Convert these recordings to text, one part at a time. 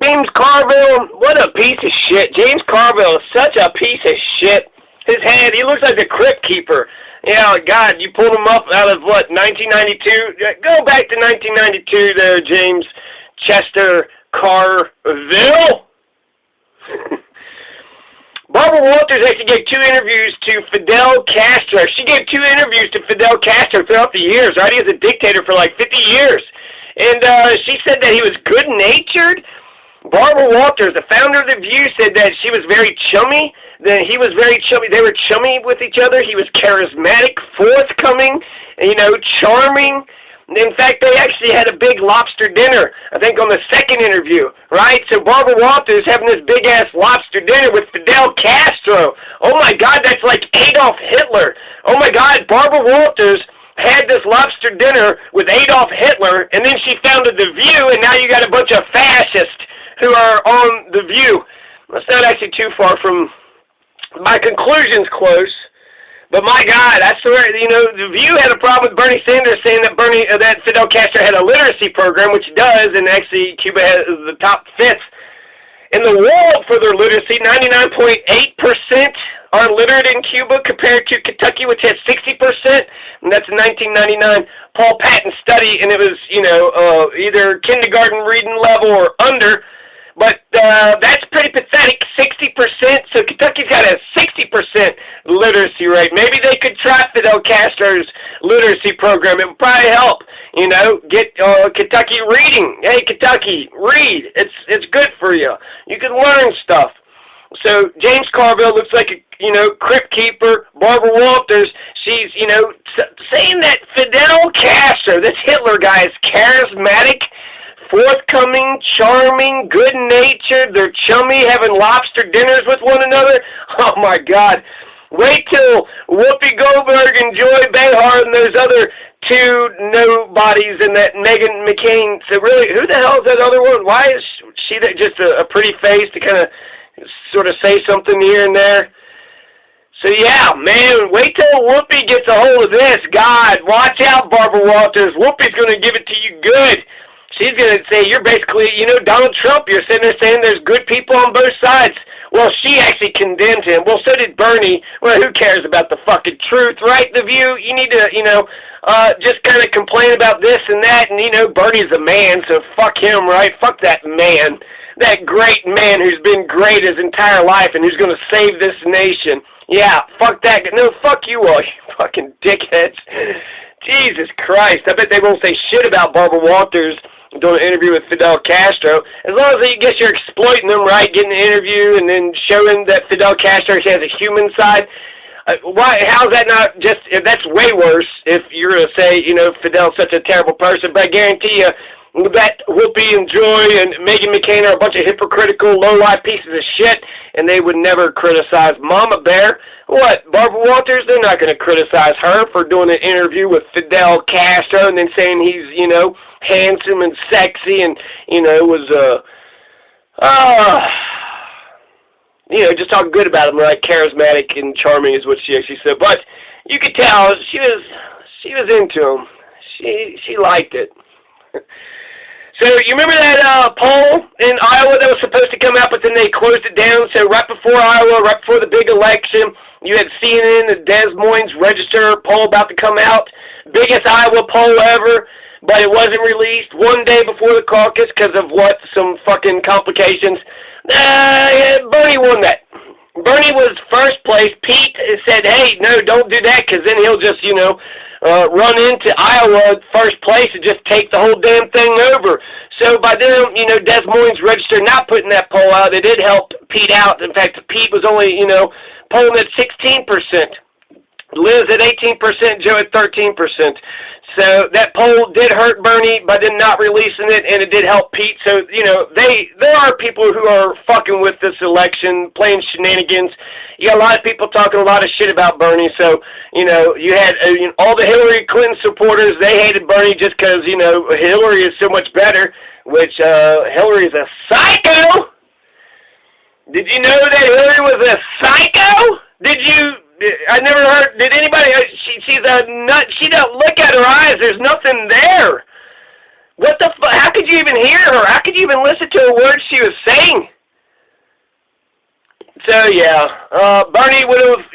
James Carville, what a piece of shit. James Carville is such a piece of shit. His head, he looks like the Crypt Keeper. You know, God, you pulled him up out of, what, 1992? Go back to 1992 there, James Chester Carville. Barbara Walters actually gave 2 interviews to Fidel Castro. She gave 2 interviews to Fidel Castro throughout the years, right? He was a dictator for like 50 years. And she said that he was good-natured. Barbara Walters, the founder of The View, said that she was very chummy, that he was very chummy. They were chummy with each other. He was charismatic, forthcoming, you know, charming. In fact, they actually had a big lobster dinner, I think, on the second interview, right? So Barbara Walters having this big-ass lobster dinner with Fidel Castro. Oh, my God, that's like Adolf Hitler. Oh, my God, Barbara Walters had this lobster dinner with Adolf Hitler, and then she founded The View, and now you got a bunch of fascists who are on The View. That's not actually too far from my conclusion's close. But my God, I swear, you know, The View had a problem with Bernie Sanders saying that that Fidel Castro had a literacy program, which does, and actually Cuba has the top 5th in the world for their literacy. 99.8% are literate in Cuba compared to Kentucky, which has 60%, and that's a 1999 Paul Patton study, and it was, you know, either kindergarten reading level or under. But that's pretty pathetic, 60%. So Kentucky's got a 60% literacy rate. Maybe they could try Fidel Castro's literacy program. It would probably help, you know, get Kentucky reading. Hey, Kentucky, read. It's good for you. You can learn stuff. So James Carville looks like a, you know, Crypt Keeper. Barbara Walters, she's, you know, saying that Fidel Castro, this Hitler guy, is charismatic, forthcoming, charming, good-natured. They're chummy, having lobster dinners with one another. Oh, my God. Wait till Whoopi Goldberg and Joy Behar and those other 2 nobodies and that Meghan McCain. So, really, who the hell is that other one? Why is she just a pretty face to kind of sort of say something here and there? So, yeah, man, wait till Whoopi gets a hold of this. God, watch out, Barbara Walters. Whoopi's going to give it to you good. She's going to say, you're basically, you know, Donald Trump. You're sitting there saying there's good people on both sides. Well, she actually condemned him. Well, so did Bernie. Well, who cares about the fucking truth, right? The View, you need to, you know, just kind of complain about this and that. And, you know, Bernie's a man, so fuck him, right? Fuck that man. That great man who's been great his entire life and who's going to save this nation. Yeah, fuck that. No, fuck you all, you fucking dickheads. Jesus Christ. I bet they won't say shit about Barbara Walters doing an interview with Fidel Castro. As long as you're exploiting them, right, getting an interview and then showing that Fidel Castro has a human side. Why? How's that not just, that's way worse if you're going to say, you know, Fidel's such a terrible person, but I guarantee you that Whoopi and Joy and Meghan McCain are a bunch of hypocritical, low-life pieces of shit, and they would never criticize Mama Bear. What, Barbara Walters? They're not going to criticize her for doing an interview with Fidel Castro and then saying he's, you know, handsome and sexy and, you know, was, you know, just talking good about him, right? Charismatic and charming is what she actually said. But you could tell she was into him. She liked it. So you remember that poll in Iowa that was supposed to come out, but then they closed it down? So right before Iowa, right before the big election, you had CNN, the Des Moines Register poll about to come out. Biggest Iowa poll ever, but it wasn't released one day before the caucus because of what? Some fucking complications. Bernie won that. Bernie was first place. Pete said, hey, no, don't do that because then he'll just, you know, run into Iowa first place and just take the whole damn thing over. So by them, you know, Des Moines Register not putting that poll out, it did help Pete out. In fact, Pete was only, you know, polling at 16%. Liz at 18%, Joe at 13%. So that poll did hurt Bernie by them not releasing it, and it did help Pete. So, you know, there are people who are fucking with this election, playing shenanigans. You got a lot of people talking a lot of shit about Bernie. So, you know, you had all the Hillary Clinton supporters, they hated Bernie just because, you know, Hillary is so much better, which Hillary is a psycho. Did you know that Hillary was a psycho? I never heard, did anybody, she's a nut, she don't look at her eyes, there's nothing there. What the fuck? How could you even hear her? How could you even listen to a word she was saying? So yeah, Bernie would have,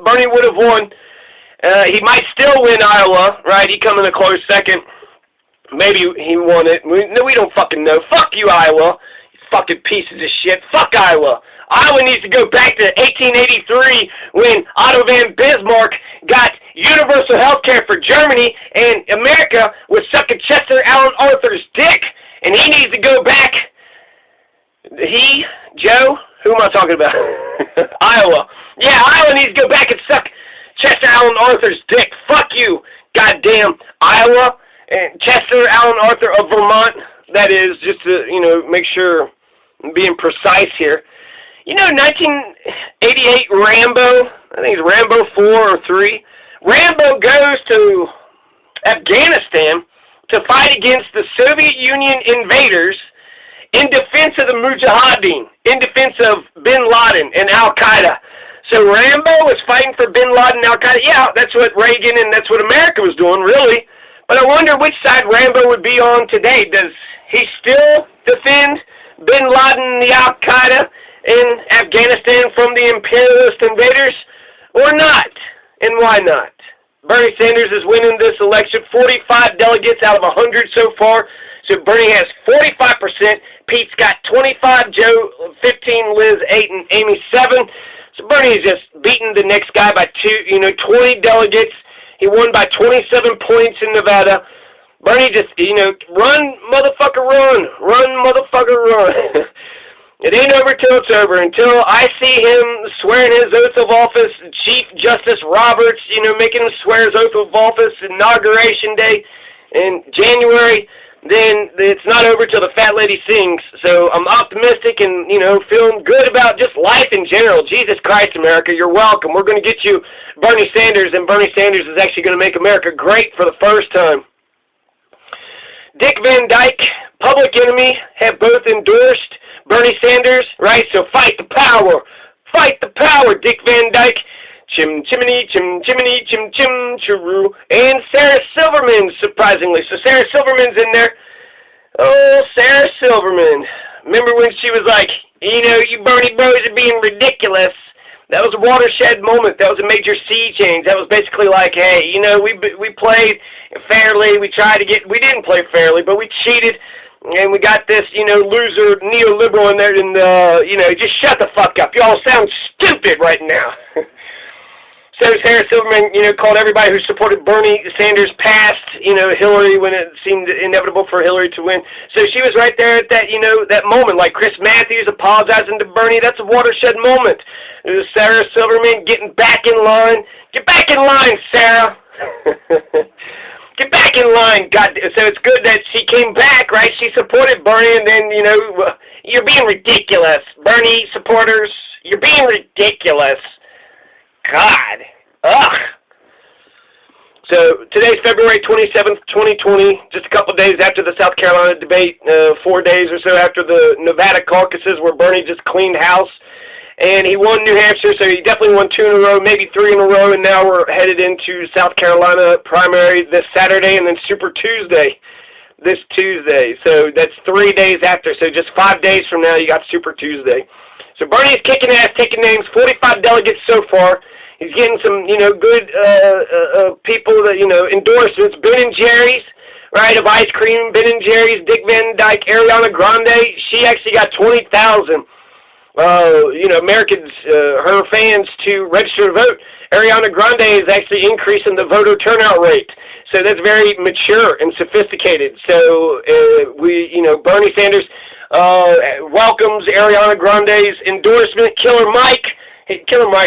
Bernie would have won. He might still win Iowa, right? He come in a close second. Maybe he won it. We don't fucking know. Fuck you, Iowa. You fucking pieces of shit. Fuck Iowa. Iowa needs to go back to 1883 when Otto von Bismarck got universal health care for Germany and America was sucking Chester Alan Arthur's dick. And he needs to go back. He, Joe, who am I talking about? Iowa. Yeah, Iowa needs to go back and suck Chester Alan Arthur's dick. Fuck you, goddamn Iowa. And Chester Alan Arthur of Vermont, that is, just to, make sure I'm being precise here. 1988 Rambo, I think it's Rambo 4 or 3. Rambo goes to Afghanistan to fight against the Soviet Union invaders in defense of the Mujahideen, in defense of Bin Laden and Al-Qaeda. So Rambo was fighting for Bin Laden and Al-Qaeda. Yeah, that's what Reagan and that's what America was doing, really. But I wonder which side Rambo would be on today. Does he still defend Bin Laden and the Al-Qaeda in Afghanistan from the imperialist invaders, or not? And why not? Bernie Sanders is winning this election, 45 delegates out of 100 so far. So Bernie has 45%. Pete's got 25, Joe 15, Liz 8, and Amy 7. So Bernie is just beating the next guy by 20 delegates. He won by 27 points in Nevada. Bernie just, run, motherfucker, run. Run, motherfucker, run. It ain't over till it's over. Until I see him swearing his oath of office, Chief Justice Roberts, making him swear his oath of office, Inauguration Day in January, then it's not over till the fat lady sings. So I'm optimistic and, feeling good about just life in general. Jesus Christ, America, you're welcome. We're going to get you Bernie Sanders, and Bernie Sanders is actually going to make America great for the first time. Dick Van Dyke, Public Enemy, have both endorsed Bernie Sanders, right? So fight the power. Fight the power, Dick Van Dyke. Chim chimney, chim chimney, chim chim chiroo. And Sarah Silverman, surprisingly. So Sarah Silverman's in there. Oh, Sarah Silverman. Remember when she was like, you Bernie bros are being ridiculous. That was a watershed moment. That was a major sea change. That was basically like, hey, we played fairly. We didn't play fairly, but we cheated. And we got this, loser neoliberal in there, and, just shut the fuck up. Y'all sound stupid right now. So Sarah Silverman, called everybody who supported Bernie Sanders past, Hillary when it seemed inevitable for Hillary to win. So she was right there at that, that moment, like Chris Matthews apologizing to Bernie. That's a watershed moment. It was Sarah Silverman getting back in line. Get back in line, Sarah. Get back in line. God, so it's good that she came back, right? She supported Bernie, and then, you're being ridiculous. Bernie supporters, you're being ridiculous. God. Ugh. So today's February 27th, 2020, just a couple days after the South Carolina debate, 4 days or so after the Nevada caucuses where Bernie just cleaned house. And he won New Hampshire, so he definitely won 2 in a row, maybe 3 in a row, and now we're headed into South Carolina primary this Saturday and then Super Tuesday this Tuesday. So that's 3 days after, so just 5 days from now you got Super Tuesday. So Bernie is kicking ass, taking names, 45 delegates so far. He's getting some, good people that, endorsements. Ben & Jerry's, right, of ice cream. Ben & Jerry's, Dick Van Dyke, Ariana Grande. She actually got 20,000. Americans, her fans to register to vote. Ariana Grande is actually increasing the voter turnout rate. So that's very mature and sophisticated. So, Bernie Sanders welcomes Ariana Grande's endorsement. Killer Mike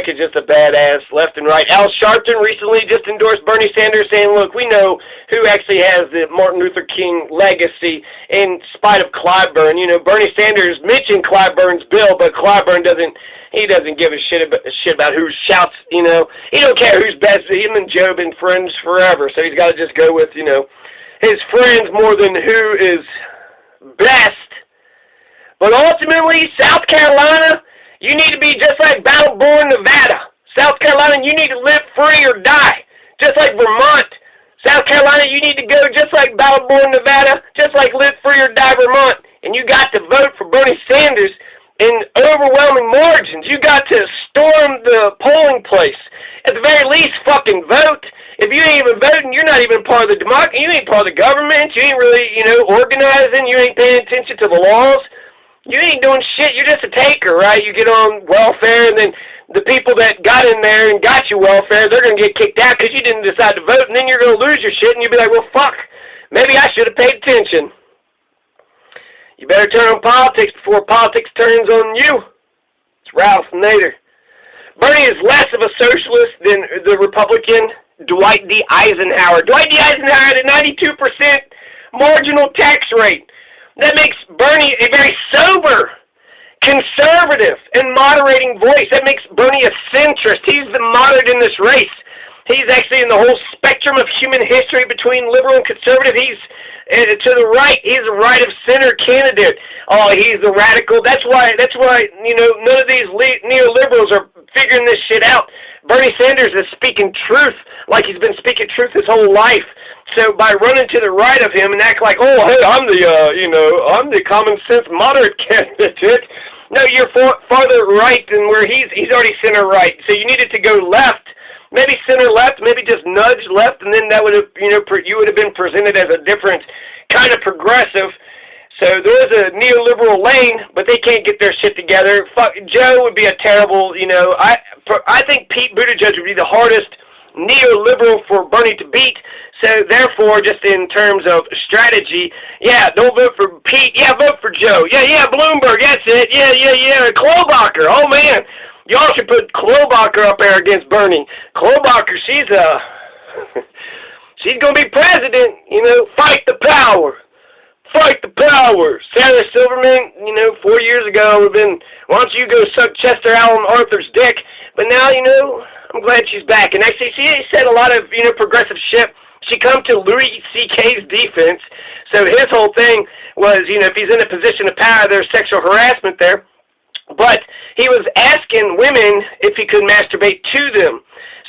is just a badass left and right. Al Sharpton recently just endorsed Bernie Sanders, saying, look, we know who actually has the Martin Luther King legacy in spite of Clyburn. Bernie Sanders mentioned Clyburn's bill, but Clyburn doesn't give a shit about who shouts, He don't care who's best. Him and Joe have been friends forever, so he's got to just go with, his friends more than who is best. But ultimately, South Carolina, you need to be just like Battleborn, Nevada. South Carolina, you need to live free or die. Just like Vermont, South Carolina, you need to go just like Battleborn, Nevada, just like Live Free or Die Vermont, and you got to vote for Bernie Sanders in overwhelming margins. You got to storm the polling place. At the very least, fucking vote. If you ain't even voting, you're not even part of the democracy. You ain't part of the government. You ain't really, organizing. You ain't paying attention to the laws. You ain't doing shit. You're just a taker, right? You get on welfare, and then the people that got in there and got you welfare, they're going to get kicked out because you didn't decide to vote, and then you're going to lose your shit, and you'll be like, well, fuck. Maybe I should have paid attention. You better turn on politics before politics turns on you. It's Ralph Nader. Bernie is less of a socialist than the Republican Dwight D. Eisenhower. Dwight D. Eisenhower had a 92% marginal tax rate. That makes Bernie a very sober, conservative, and moderating voice. That makes Bernie a centrist. He's the moderate in this race. He's actually in the whole spectrum of human history between liberal and conservative. He's to the right. He's a right-of-center candidate. Oh, he's the radical. That's why, none of these neoliberals are figuring this shit out. Bernie Sanders is speaking truth like he's been speaking truth his whole life. So by running to the right of him and act like, oh, hey, I'm the common sense moderate candidate. No, you're farther right than where he's already center right. So you needed to go left, maybe center left, maybe just nudge left, and then that would have, you would have been presented as a different kind of progressive. So there is a neoliberal lane, but they can't get their shit together. Fuck, Joe would be a terrible, I think Pete Buttigieg would be the hardest neoliberal for Bernie to beat. So therefore, just in terms of strategy, yeah, don't vote for Pete. Yeah, vote for Joe. Yeah, Bloomberg. That's it. Yeah. Klobuchar. Oh man, y'all should put Klobuchar up there against Bernie. Klobuchar, she's gonna be president. Fight the power. Fight the power. Sarah Silverman, 4 years ago would have been, why don't you go suck Chester Alan Arthur's dick? But now, I'm glad she's back. And actually, she said a lot of, progressive shit. She come to Louis C.K.'s defense. So his whole thing was, if he's in a position of power, there's sexual harassment there. But he was asking women if he could masturbate to them.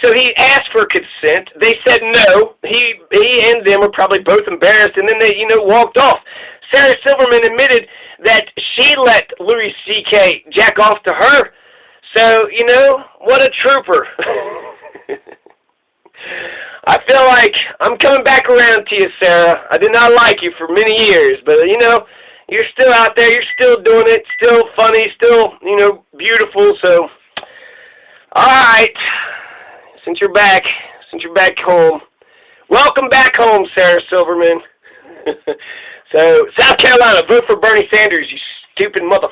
So he asked for consent. They said no. He and them were probably both embarrassed, and then they, walked off. Sarah Silverman admitted that she let Louis C.K. jack off to her. So, what a trooper. I feel like I'm coming back around to you, Sarah. I did not like you for many years, but, you're still out there. You're still doing it. Still funny. Still, beautiful. So, all right. Since you're back home, welcome back home, Sarah Silverman. So, South Carolina, vote for Bernie Sanders, you stupid motherfucker.